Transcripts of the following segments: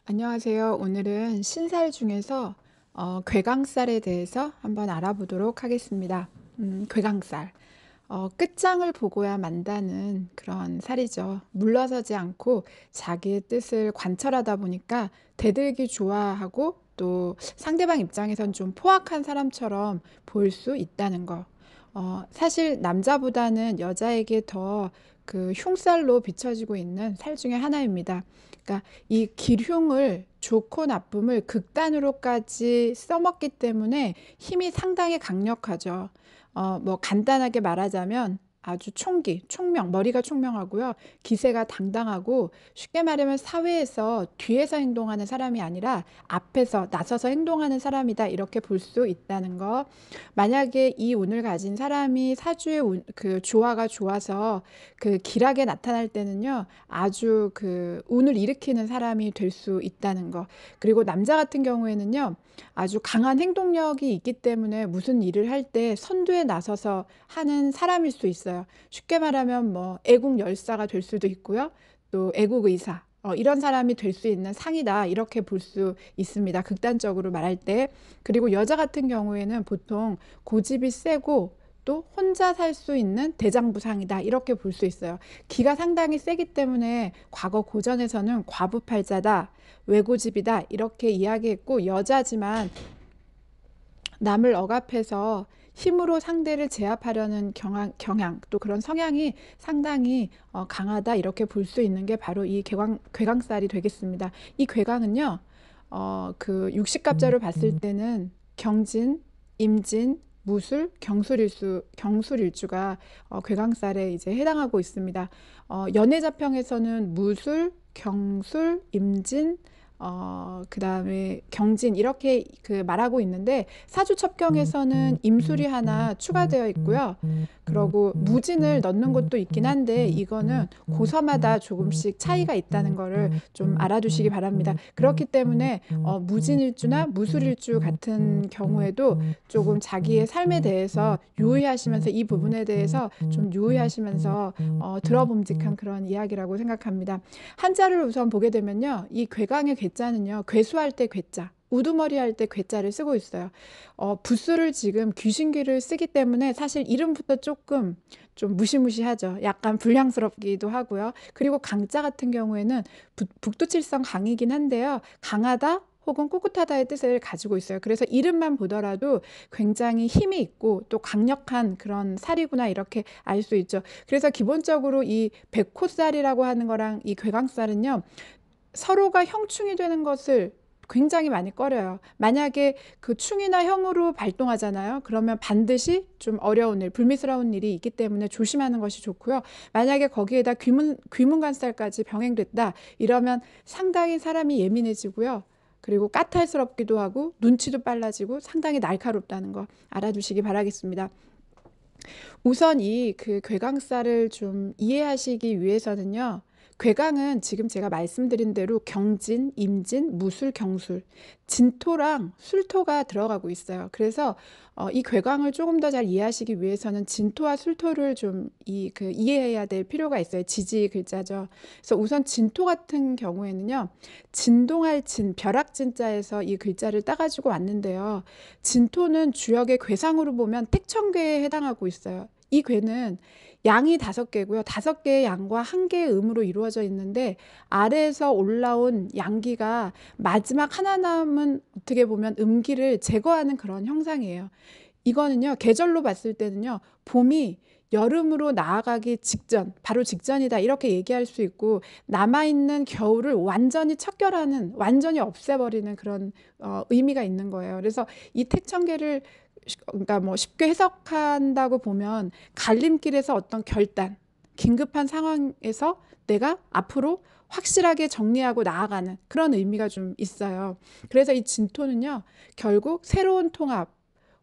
안녕하세요. 오늘은 신살 중에서 괴강살에 대해서 한번 알아보도록 하겠습니다. 괴강살. 끝장을 보고야 만다는 그런 살이죠. 물러서지 않고 자기의 뜻을 관철하다 보니까 대들기 좋아하고 또 상대방 입장에선 좀 포악한 사람처럼 보일 수 있다는 거. 사실 남자보다는 여자에게 더 그 흉살로 비춰지고 있는 살 중에 하나입니다. 그러니까 이 기흉을 좋고 나쁨을 극단으로까지 써먹기 때문에 힘이 상당히 강력하죠. 뭐 간단하게 말하자면 아주 총명, 머리가 총명하고요. 기세가 당당하고 쉽게 말하면 사회에서 뒤에서 행동하는 사람이 아니라 앞에서 나서서 행동하는 사람이다. 이렇게 볼 수 있다는 거. 만약에 이 운을 가진 사람이 사주의 그 조화가 좋아서 그 길하게 나타날 때는요. 아주 그 운을 일으키는 사람이 될 수 있다는 거. 그리고 남자 같은 경우에는요. 아주 강한 행동력이 있기 때문에 무슨 일을 할 때 선두에 나서서 하는 사람일 수 있어요. 쉽게 말하면 뭐 애국 열사가 될 수도 있고요. 또 애국 의사. 이런 사람이 될 수 있는 상이다. 이렇게 볼 수 있습니다. 극단적으로 말할 때. 그리고 여자 같은 경우에는 보통 고집이 세고 또 혼자 살 수 있는 대장부상이다. 이렇게 볼 수 있어요. 기가 상당히 세기 때문에 과거 고전에서는 과부팔자다. 외고집이다. 이렇게 이야기했고 여자지만 남을 억압해서 힘으로 상대를 제압하려는 경향 또 그런 성향이 상당히 강하다. 이렇게 볼 수 있는 게 바로 이 괴강살이 되겠습니다. 이 괴강은요. 그 육식갑자로 봤을 때는 경진, 임진, 무술, 경술일주가 괴강살에 이제 해당하고 있습니다. 연애자평에서는 무술, 경술, 임진, 그다음에 경진 이렇게 그 말하고 있는데 사주첩경에서는 임술이 하나 추가되어 있고요. 그리고 무진을 넣는 곳도 있긴 한데 이거는 고서마다 조금씩 차이가 있다는 거를 좀 알아두시기 바랍니다. 그렇기 때문에 무진일주나 무술일주 같은 경우에도 조금 자기의 삶에 대해서 유의하시면서 이 부분에 대해서 좀 유의하시면서 들어봄직한 그런 이야기라고 생각합니다. 한자를 우선 보게 되면요. 이 괴강의 괴자는요. 괴수할 때 괴자, 우두머리 할 때 괴자를 쓰고 있어요. 부수를 지금 귀신귀를 쓰기 때문에 사실 이름부터 조금 좀 무시무시하죠. 약간 불량스럽기도 하고요. 그리고 강자 같은 경우에는 북두칠성 강이긴 한데요. 강하다 혹은 꿋꿋하다의 뜻을 가지고 있어요. 그래서 이름만 보더라도 굉장히 힘이 있고 또 강력한 그런 살이구나 이렇게 알 수 있죠. 그래서 기본적으로 이 백호살이라고 하는 거랑 이 괴강살은요. 서로가 형충이 되는 것을 굉장히 많이 꺼려요. 만약에 그 충이나 형으로 발동하잖아요. 그러면 반드시 좀 어려운 일, 불미스러운 일이 있기 때문에 조심하는 것이 좋고요. 만약에 거기에다 귀문간살까지 병행됐다. 이러면 상당히 사람이 예민해지고요. 그리고 까탈스럽기도 하고 눈치도 빨라지고 상당히 날카롭다는 거 알아두시기 바라겠습니다. 우선 이 그 괴강살을 좀 이해하시기 위해서는요. 괴강은 지금 제가 말씀드린 대로 경진, 임진, 무술, 경술, 진토랑 술토가 들어가고 있어요. 그래서 이 괴강을 조금 더 잘 이해하시기 위해서는 진토와 술토를 좀 이해해야 될 필요가 있어요. 지지 글자죠. 그래서 우선 진토 같은 경우에는요. 진동할 진, 벼락진자에서 이 글자를 따가지고 왔는데요. 진토는 주역의 괴상으로 보면 택천괴에 해당하고 있어요. 이 괴는 양이 5개고요. 5개의 양과 1개의 음으로 이루어져 있는데 아래에서 올라온 양기가 마지막 하나 남은 어떻게 보면 음기를 제거하는 그런 형상이에요. 이거는요. 계절로 봤을 때는요. 봄이 여름으로 나아가기 직전, 바로 직전이다 이렇게 얘기할 수 있고 남아있는 겨울을 완전히 척결하는, 완전히 없애버리는 그런 의미가 있는 거예요. 그래서 이 택천계를 그러니까 뭐 쉽게 해석한다고 보면 갈림길에서 어떤 결단, 긴급한 상황에서 내가 앞으로 확실하게 정리하고 나아가는 그런 의미가 좀 있어요. 그래서 이 진토는요, 결국 새로운 통합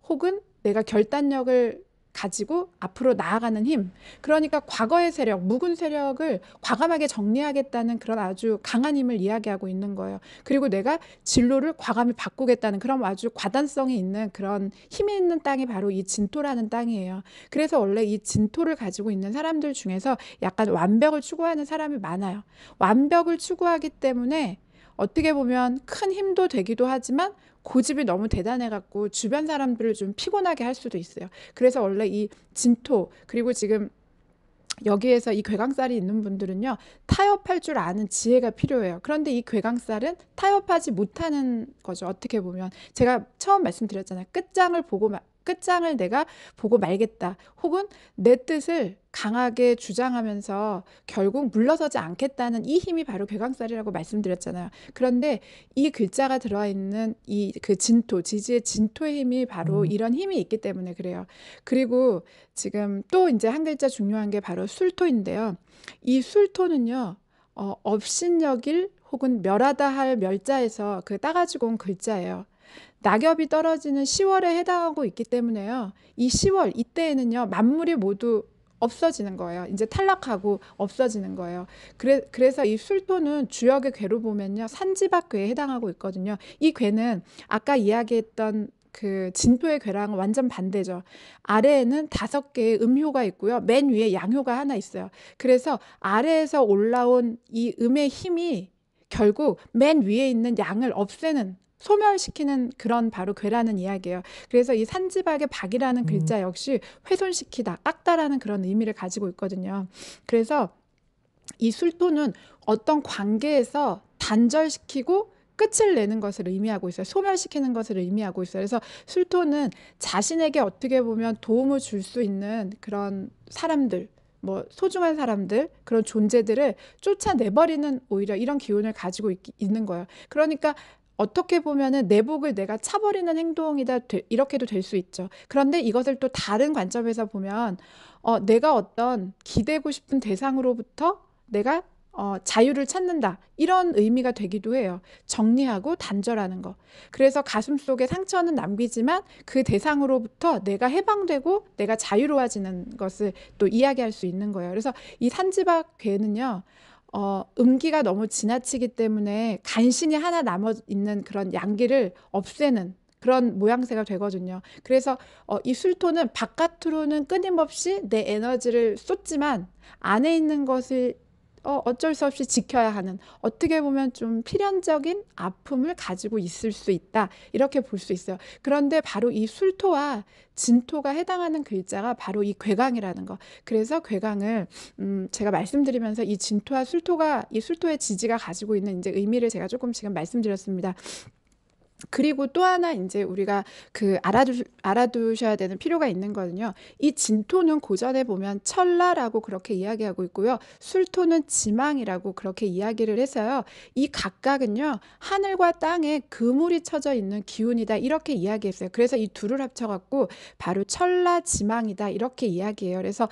혹은 내가 결단력을 가지고 앞으로 나아가는 힘. 그러니까 과거의 세력, 묵은 세력을 과감하게 정리하겠다는 그런 아주 강한 힘을 이야기하고 있는 거예요. 그리고 내가 진로를 과감히 바꾸겠다는 그런 아주 과단성이 있는 그런 힘이 있는 땅이 바로 이 진토라는 땅이에요. 그래서 원래 이 진토를 가지고 있는 사람들 중에서 약간 완벽을 추구하는 사람이 많아요. 완벽을 추구하기 때문에 어떻게 보면 큰 힘도 되기도 하지만 고집이 너무 대단해 갖고 주변 사람들을 좀 피곤하게 할 수도 있어요. 그래서 원래 이 진토, 그리고 지금 여기에서 이 괴강살이 있는 분들은요, 타협할 줄 아는 지혜가 필요해요. 그런데 이 괴강살은 타협하지 못하는 거죠. 어떻게 보면 제가 처음 말씀드렸잖아요. 끝장을 내가 보고 말겠다, 혹은 내 뜻을 강하게 주장하면서 결국 물러서지 않겠다는 이 힘이 바로 괴강살이라고 말씀드렸잖아요. 그런데 이 글자가 들어와 있는 이 그 진토, 지지의 진토의 힘이 바로 이런 힘이 있기 때문에 그래요. 그리고 지금 또 이제 한 글자 중요한 게 바로 술토인데요. 이 술토는요, 업신여길 혹은 멸하다 할 멸자에서 그 따가지고 온 글자예요. 낙엽이 떨어지는 10월에 해당하고 있기 때문에요. 이 10월 이때에는요, 만물이 모두 없어지는 거예요. 이제 탈락하고 없어지는 거예요. 그래서 이 술토는 주역의 괴로 보면요, 산지박괴에 해당하고 있거든요. 이 괴는 아까 이야기했던 그 진토의 괴랑은 완전 반대죠. 아래에는 5개의 음효가 있고요. 맨 위에 양효가 하나 있어요. 그래서 아래에서 올라온 이 음의 힘이 결국 맨 위에 있는 양을 없애는, 소멸시키는 그런 바로 괴라는 이야기예요. 그래서 이 산지박의 박이라는 글자 역시 훼손시키다, 깎다라는 그런 의미를 가지고 있거든요. 그래서 이 술토는 어떤 관계에서 단절시키고 끝을 내는 것을 의미하고 있어요. 소멸시키는 것을 의미하고 있어요. 그래서 술토는 자신에게 어떻게 보면 도움을 줄 수 있는 그런 사람들, 뭐 소중한 사람들, 그런 존재들을 쫓아내버리는 오히려 이런 기운을 가지고 있는 거예요. 그러니까 어떻게 보면은 내복을 내가 차버리는 행동이다, 이렇게도 될 수 있죠. 그런데 이것을 또 다른 관점에서 보면 내가 어떤 기대고 싶은 대상으로부터 내가 자유를 찾는다, 이런 의미가 되기도 해요. 정리하고 단절하는 거. 그래서 가슴속에 상처는 남기지만 그 대상으로부터 내가 해방되고 내가 자유로워지는 것을 또 이야기할 수 있는 거예요. 그래서 이 산지박 괴는요, 음기가 너무 지나치기 때문에 간신히 하나 남아 있는 그런 양기를 없애는 그런 모양새가 되거든요. 그래서 이 술토는 바깥으로는 끊임없이 내 에너지를 쏟지만 안에 있는 것을 어쩔 수 없이 지켜야 하는, 어떻게 보면 좀 필연적인 아픔을 가지고 있을 수 있다, 이렇게 볼 수 있어요. 그런데 바로 이 술토와 진토가 해당하는 글자가 바로 이 괴강이라는 거. 그래서 괴강을 제가 말씀드리면서 이 진토와 술토가, 이 술토의 지지가 가지고 있는 이제 의미를 제가 조금 지금 말씀드렸습니다. 그리고 또 하나 이제 우리가 그 알아두셔야 되는 필요가 있는 거는요, 이 진토는 고전에 보면 철라라고 그렇게 이야기하고 있고요, 술토는 지망이라고 그렇게 이야기를 해서요, 이 각각은요 하늘과 땅에 그물이 쳐져 있는 기운이다, 이렇게 이야기했어요. 그래서 이 둘을 합쳐갖고 바로 철라지망이다, 이렇게 이야기해요. 그래서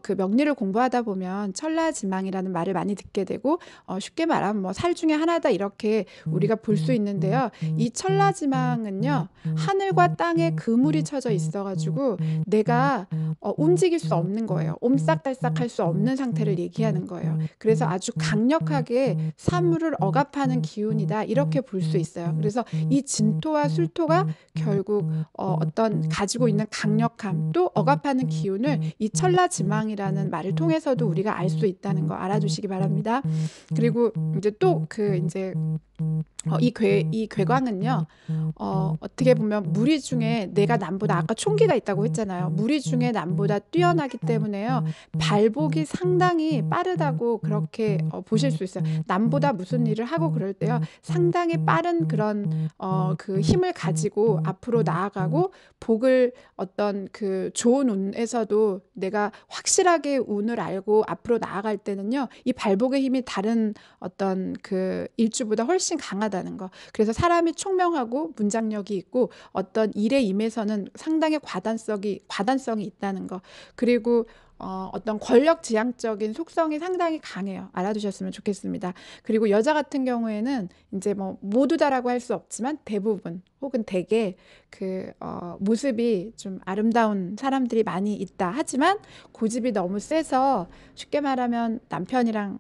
그 명리를 공부하다 보면 철라지망이라는 말을 많이 듣게 되고, 쉽게 말하면 뭐 살 중에 하나다, 이렇게 우리가 볼 수 있는데요. 이 철라지망은요, 하늘과 땅에 그물이 쳐져 있어가지고 내가 움직일 수 없는 거예요. 옴싹달싹 할 수 없는 상태를 얘기하는 거예요. 그래서 아주 강력하게 사물을 억압하는 기운이다, 이렇게 볼 수 있어요. 그래서 이 진토와 술토가 결국 어떤 가지고 있는 강력함, 또 억압하는 기운을 이 철라지망이라는 말을 통해서도 우리가 알 수 있다는 거 알아두시기 바랍니다. 그리고 이제 또 그 이제 이 괴광은요, 어떻게 보면 무리 중에 내가 남보다, 아까 총기가 있다고 했잖아요. 무리 중에 남보다 뛰어나기 때문에요, 발복이 상당히 빠르다고 그렇게 보실 수 있어요. 남보다 무슨 일을 하고 그럴 때요, 상당히 빠른 그런 그 힘을 가지고 앞으로 나아가고, 복을 어떤 그 좋은 운에서도 내가 확실하게 운을 알고 앞으로 나아갈 때는요, 이 발복의 힘이 다른 어떤 그 일주보다 훨씬 강하다는 거. 그래서 사람이 총명하고 문장력이 있고 어떤 일에 임해서는 상당히 과단성이 있다는 거. 그리고 어떤 권력지향적인 속성이 상당히 강해요. 알아두셨으면 좋겠습니다. 그리고 여자 같은 경우에는 이제 뭐 모두다라고 할 수 없지만 대부분 혹은 대개 그 모습이 좀 아름다운 사람들이 많이 있다. 하지만 고집이 너무 세서 쉽게 말하면 남편이랑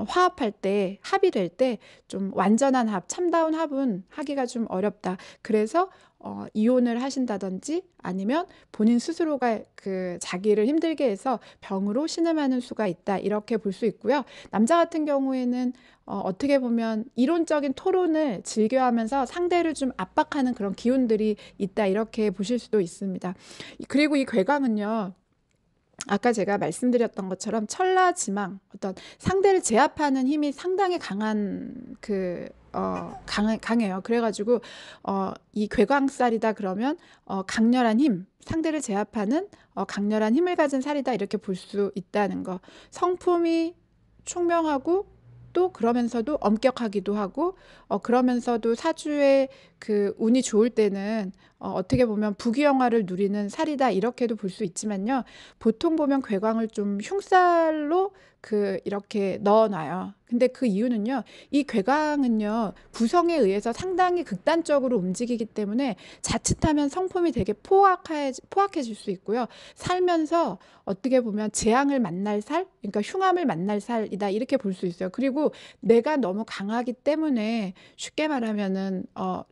화합할 때, 합이 될 때 좀 완전한 합, 참다운 합은 하기가 좀 어렵다. 그래서 이혼을 하신다든지 아니면 본인 스스로가 그 자기를 힘들게 해서 병으로 신음하는 수가 있다. 이렇게 볼 수 있고요. 남자 같은 경우에는 어떻게 보면 이론적인 토론을 즐겨하면서 상대를 좀 압박하는 그런 기운들이 있다. 이렇게 보실 수도 있습니다. 그리고 이 괴강은요. 아까 제가 말씀드렸던 것처럼 천라지망, 어떤 상대를 제압하는 힘이 상당히 강한 강해요. 그래가지고 이 괴광살이다 그러면 강렬한 힘, 상대를 제압하는 강렬한 힘을 가진 살이다 이렇게 볼 수 있다는 거. 성품이 총명하고 또 그러면서도 엄격하기도 하고 그러면서도 사주의 그 운이 좋을 때는 어떻게 보면 부귀영화를 누리는 살이다 이렇게도 볼 수 있지만요. 보통 보면 괴광을 좀 흉살로 이렇게 넣어놔요. 근데 그 이유는요. 이 괴광은요. 구성에 의해서 상당히 극단적으로 움직이기 때문에 자칫하면 성품이 되게 포악해질 수 있고요. 살면서 어떻게 보면 재앙을 만날 살, 그러니까 흉함을 만날 살이다 이렇게 볼 수 있어요. 그리고 내가 너무 강하기 때문에 쉽게 말하면은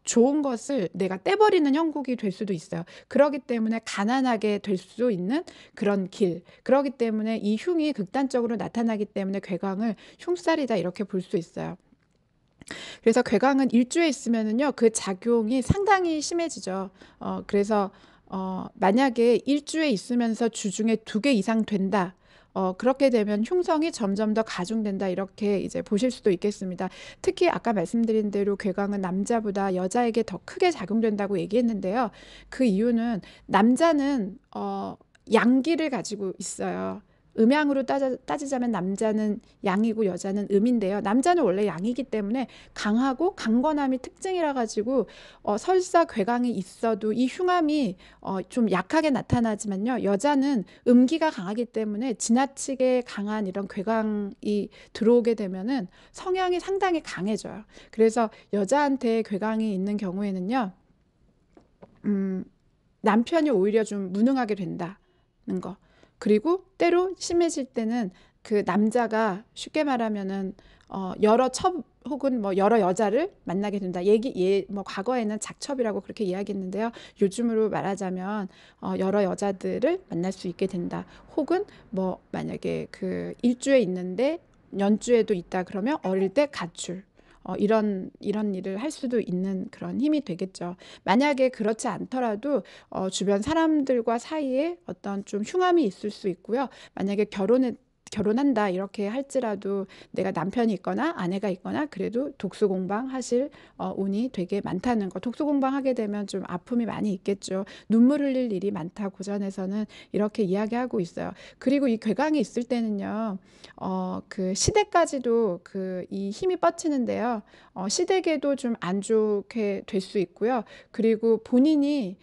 좋은 것을 내가 떼버리는 형국이 될 수도 있어요. 그렇기 때문에 가난하게 될 수 있는 그런 길. 그렇기 때문에 이 흉이 극단적으로 나타나기 때문에 괴광을 흉살이다 이렇게 볼 수 있어요. 그래서 괴광은 일주에 있으면은요 그 작용이 상당히 심해지죠. 그래서 만약에 일주에 있으면서 주중에 2개 이상 된다. 그렇게 되면 흉성이 점점 더 가중된다 이렇게 이제 보실 수도 있겠습니다. 특히 아까 말씀드린 대로 괴광은 남자보다 여자에게 더 크게 작용된다고 얘기했는데요. 그 이유는 남자는 양기를 가지고 있어요. 음양으로 따지자면 남자는 양이고 여자는 음인데요. 남자는 원래 양이기 때문에 강하고 강건함이 특징이라 가지고 설사 괴강이 있어도 이 흉함이 좀 약하게 나타나지만요. 여자는 음기가 강하기 때문에 지나치게 강한 이런 괴강이 들어오게 되면은 성향이 상당히 강해져요. 그래서 여자한테 괴강이 있는 경우에는요. 남편이 오히려 좀 무능하게 된다는 거. 그리고 때로 심해질 때는 그 남자가 쉽게 말하면은 여러 첩 혹은 뭐 여러 여자를 만나게 된다. 뭐 과거에는 작첩이라고 그렇게 이야기했는데요. 요즘으로 말하자면 여러 여자들을 만날 수 있게 된다. 혹은 뭐 만약에 그 일주에 있는데 연주에도 있다 그러면 어릴 때 가출. 이런 일을 할 수도 있는 그런 힘이 되겠죠. 만약에 그렇지 않더라도 주변 사람들과 사이에 어떤 좀 흉함이 있을 수 있고요. 만약에 결혼한다 이렇게 할지라도 내가 남편이 있거나 아내가 있거나 그래도 독수 공방 하실 운이 되게 많다는 거. 독수 공방 하게 되면 좀 아픔이 많이 있겠죠. 눈물 흘릴 일이 많다 고전에서는 이렇게 이야기하고 있어요. 그리고 이 괴강이 있을 때는요. 그 시댁까지도 이 힘이 뻗치는데요. 시댁에도 좀 안 좋게 될 수 있고요. 그리고 본인이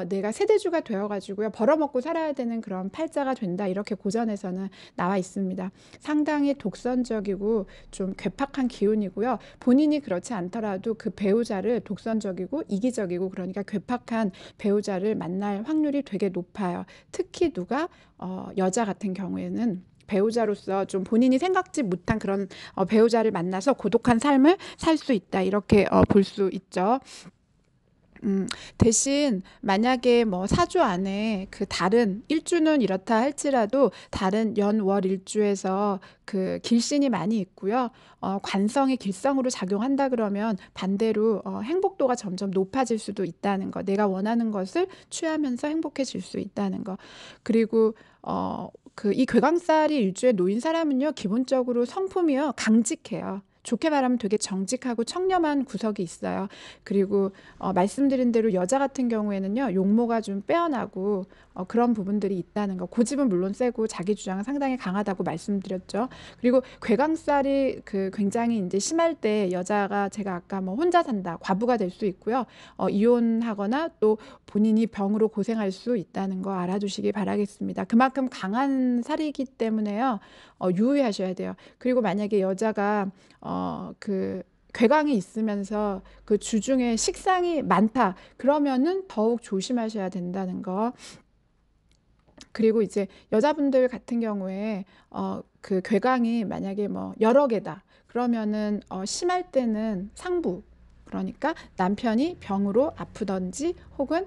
내가 세대주가 되어가지고요. 벌어먹고 살아야 되는 그런 팔자가 된다. 이렇게 고전에서는 나와 있습니다. 상당히 독선적이고 좀 괴팍한 기운이고요. 본인이 그렇지 않더라도 그 배우자를 독선적이고 이기적이고 그러니까 괴팍한 배우자를 만날 확률이 되게 높아요. 특히 누가 여자 같은 경우에는 배우자로서 좀 본인이 생각지 못한 그런 배우자를 만나서 고독한 삶을 살 수 있다. 이렇게 볼 수 있죠. 대신 만약에 뭐 사주 안에 그 다른 일주는 이렇다 할지라도 다른 연, 월, 일주에서 그 길신이 많이 있고요. 관성이 길성으로 작용한다 그러면 반대로 행복도가 점점 높아질 수도 있다는 거. 내가 원하는 것을 취하면서 행복해질 수 있다는 거. 그리고 이 괴강살이 일주에 놓인 사람은요. 기본적으로 성품이요. 강직해요. 좋게 말하면 되게 정직하고 청렴한 구석이 있어요. 그리고 말씀드린 대로 여자 같은 경우에는요. 용모가 좀 빼어나고 그런 부분들이 있다는 거. 고집은 물론 세고 자기 주장은 상당히 강하다고 말씀드렸죠. 그리고 괴강살이 굉장히 이제 심할 때 여자가 제가 아까 뭐 혼자 산다, 과부가 될 수 있고요. 이혼하거나 또 본인이 병으로 고생할 수 있다는 거 알아두시기 바라겠습니다. 그만큼 강한 살이기 때문에요. 유의하셔야 돼요. 그리고 만약에 여자가 괴강이 있으면서 그 주중에 식상이 많다. 그러면은 더욱 조심하셔야 된다는 거. 그리고 이제 여자분들 같은 경우에 그 괴강이 만약에 뭐 여러 개다. 그러면은 심할 때는 상부. 그러니까 남편이 병으로 아프던지 혹은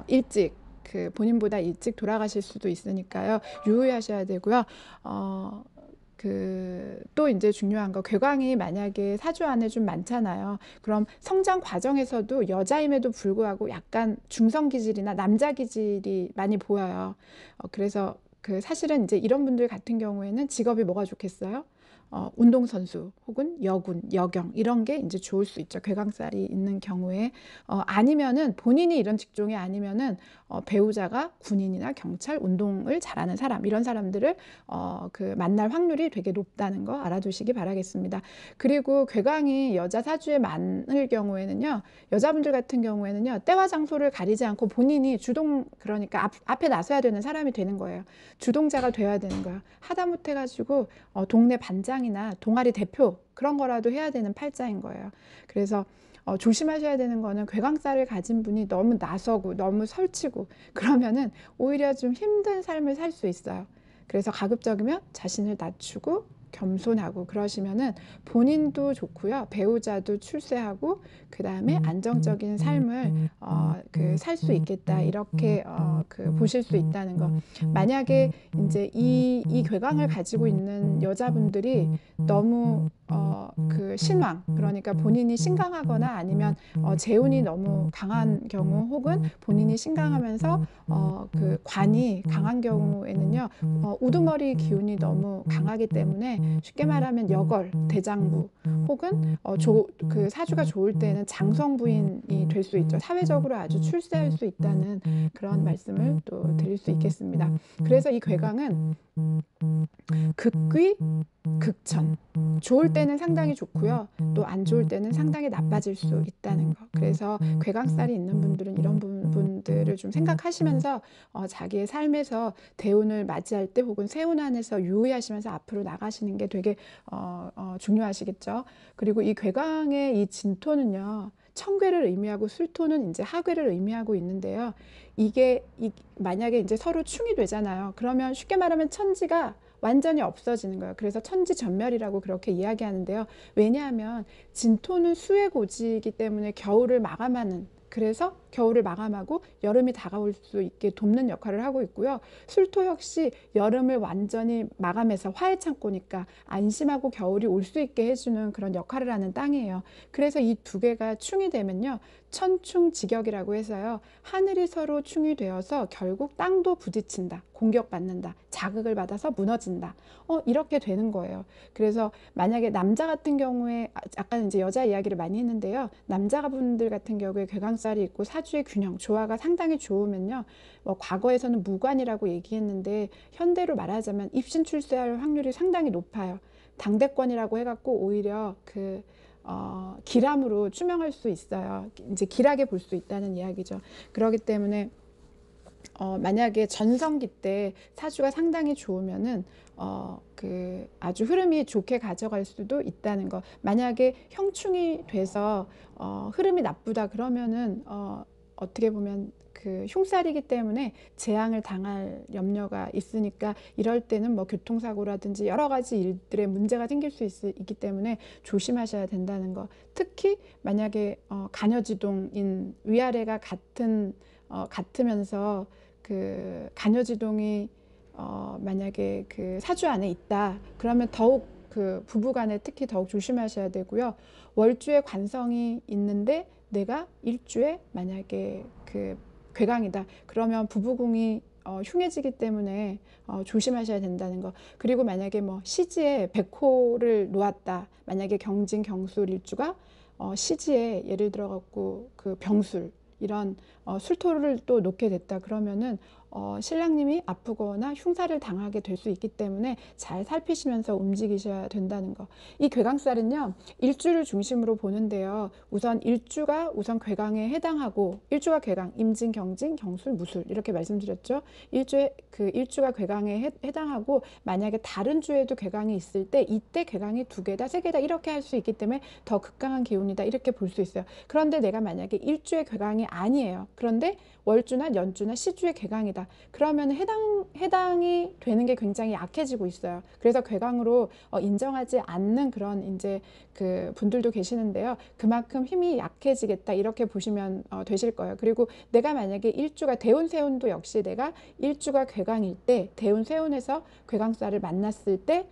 일찍 본인보다 일찍 돌아가실 수도 있으니까요. 유의하셔야 되고요. 또 이제 중요한 거, 괴강이 만약에 사주 안에 좀 많잖아요. 그럼 성장 과정에서도 여자임에도 불구하고 약간 중성 기질이나 남자 기질이 많이 보여요. 그래서 사실은 이제 이런 분들 같은 경우에는 직업이 뭐가 좋겠어요? 운동선수 혹은 여군, 여경 이런 게 이제 좋을 수 있죠. 괴강살이 있는 경우에. 아니면은 본인이 이런 직종이 아니면은 배우자가 군인이나 경찰, 운동을 잘하는 사람, 이런 사람들을 만날 확률이 되게 높다는 거 알아두시기 바라겠습니다. 그리고 괴강이 여자 사주에 많을 경우에는요, 여자분들 같은 경우에는요, 때와 장소를 가리지 않고 본인이 그러니까 앞에 나서야 되는 사람이 되는 거예요. 주동자가 돼야 되는 거예요. 하다못해 가지고 동네 반장이나 동아리 대표 그런 거라도 해야 되는 팔자인 거예요. 그래서 조심하셔야 되는 거는 괴강살을 가진 분이 너무 나서고 너무 설치고 그러면은 오히려 좀 힘든 삶을 살 수 있어요. 그래서 가급적이면 자신을 낮추고 겸손하고 그러시면은 본인도 좋고요. 배우자도 출세하고 그 다음에 안정적인 삶을 살 수 있겠다. 이렇게 보실 수 있다는 거. 만약에 이제 이 괴강을 가지고 있는 여자분들이 너무 신왕, 그러니까 본인이 신강하거나 아니면 재운이 너무 강한 경우 혹은 본인이 신강하면서 관이 강한 경우에는요, 우두머리 기운이 너무 강하기 때문에 쉽게 말하면 여걸, 대장부 혹은 사주가 좋을 때는 장성 부인이 될 수 있죠. 사회적으로 아주 출세할 수 있다는 그런 말씀을 또 드릴 수 있겠습니다. 그래서 이 괴강은 극귀, 극천. 좋을 때는 상당히 좋고요. 또 안 좋을 때는 상당히 나빠질 수 있다는 거. 그래서 괴강살이 있는 분들은 이런 부분들을 좀 생각하시면서 자기의 삶에서 대운을 맞이할 때 혹은 세운 안에서 유의하시면서 앞으로 나가시는 게 되게 중요하시겠죠. 그리고 이 괴강의 이 진토는요, 천괴를 의미하고 술토는 이제 하괴를 의미하고 있는데요. 이게 만약에 이제 서로 충이 되잖아요. 그러면 쉽게 말하면 천지가 완전히 없어지는 거예요. 그래서 천지전멸이라고 그렇게 이야기하는데요. 왜냐하면 진토는 수의 고지이기 때문에 겨울을 마감하는, 그래서 겨울을 마감하고 여름이 다가올 수 있게 돕는 역할을 하고 있고요. 술토 역시 여름을 완전히 마감해서 화해 창고니까 안심하고 겨울이 올 수 있게 해주는 그런 역할을 하는 땅이에요. 그래서 이 두 개가 충이 되면요, 천충직역이라고 해서요, 하늘이 서로 충이 되어서 결국 땅도 부딪힌다, 공격받는다, 자극을 받아서 무너진다, 이렇게 되는 거예요. 그래서 만약에 남자 같은 경우에 아까 이제 여자 이야기를 많이 했는데요, 남자분들 같은 경우에 괴강살이 있고 사주의 균형, 조화가 상당히 좋으면요, 과거에서는 무관이라고 얘기했는데 현대로 말하자면 입신 출세할 확률이 상당히 높아요. 당대권이라고 해갖고 오히려 기람으로 추명할 수 있어요. 이제 길하게 볼 수 있다는 이야기죠. 그렇기 때문에 만약에 전성기 때 사주가 상당히 좋으면은 아주 흐름이 좋게 가져갈 수도 있다는 거. 만약에 형충이 돼서 흐름이 나쁘다 그러면은 어떻게 보면 흉살이기 때문에 재앙을 당할 염려가 있으니까 이럴 때는 뭐 교통사고라든지 여러 가지 일들에 문제가 생길 수 있기 때문에 조심하셔야 된다는 거. 특히 만약에 간여지동인 위아래가 같으면서 간여지동이 만약에 사주 안에 있다 그러면 더욱 부부간에 특히 더욱 조심하셔야 되고요. 월주에 관성이 있는데 내가 일주에 만약에 괴강이다 그러면 부부궁이 흉해지기 때문에 조심하셔야 된다는 거. 그리고 만약에 뭐 시지에 백호를 놓았다, 만약에 경진 경술 일주가 시지에 예를 들어 갖고 병술 이런 술토를 또 놓게 됐다 그러면은 신랑님이 아프거나 흉사를 당하게 될 수 있기 때문에 잘 살피시면서 움직이셔야 된다는 거. 이 괴강살은요, 일주를 중심으로 보는데요. 우선 일주가 괴강에 해당하고, 일주가 괴강, 임진, 경진, 경술, 무술 이렇게 말씀드렸죠. 일주가 괴강에 해당하고 만약에 다른 주에도 괴강이 있을 때 이때 괴강이 2개다, 3개다 이렇게 할 수 있기 때문에 더 극강한 기운이다 이렇게 볼 수 있어요. 그런데 내가 만약에 일주의 괴강이 아니에요. 그런데 월주나 연주나 시주의 괴강이다. 있다. 그러면 해당이 되는 게 굉장히 약해지고 있어요. 그래서 괴강으로 인정하지 않는 그런 이제 그 분들도 계시는데요. 그만큼 힘이 약해지겠다 이렇게 보시면 되실 거예요. 그리고 내가 만약에 일주가 대운세운도 역시 내가 일주가 괴강일 때 대운세운에서 괴강살을 만났을 때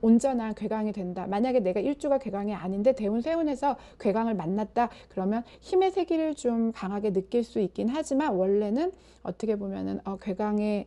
온전한 괴강이 된다. 만약에 내가 일주가 괴강이 아닌데 대운세운에서 괴강을 만났다. 그러면 힘의 세기를 좀 강하게 느낄 수 있긴 하지만 원래는 어떻게 보면은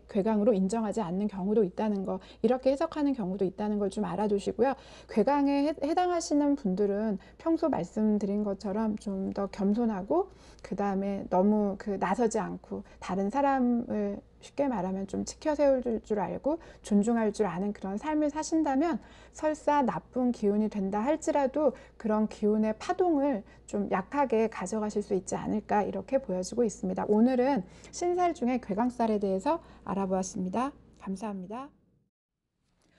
괴강으로 인정하지 않는 경우도 있다는 거, 이렇게 해석하는 경우도 있다는 걸 좀 알아두시고요. 괴강에 해당하시는 분들은 평소 말씀드린 것처럼 좀 더 겸손하고 그 다음에 너무 나서지 않고 다른 사람을 쉽게 말하면 좀 치켜 세울 줄 알고 존중할 줄 아는 그런 삶을 사신다면 설사 나쁜 기운이 된다 할지라도 그런 기운의 파동을 좀 약하게 가져가실 수 있지 않을까 이렇게 보여지고 있습니다. 오늘은 신살 중에 괴강살에 대해서 알아보았습니다. 감사합니다.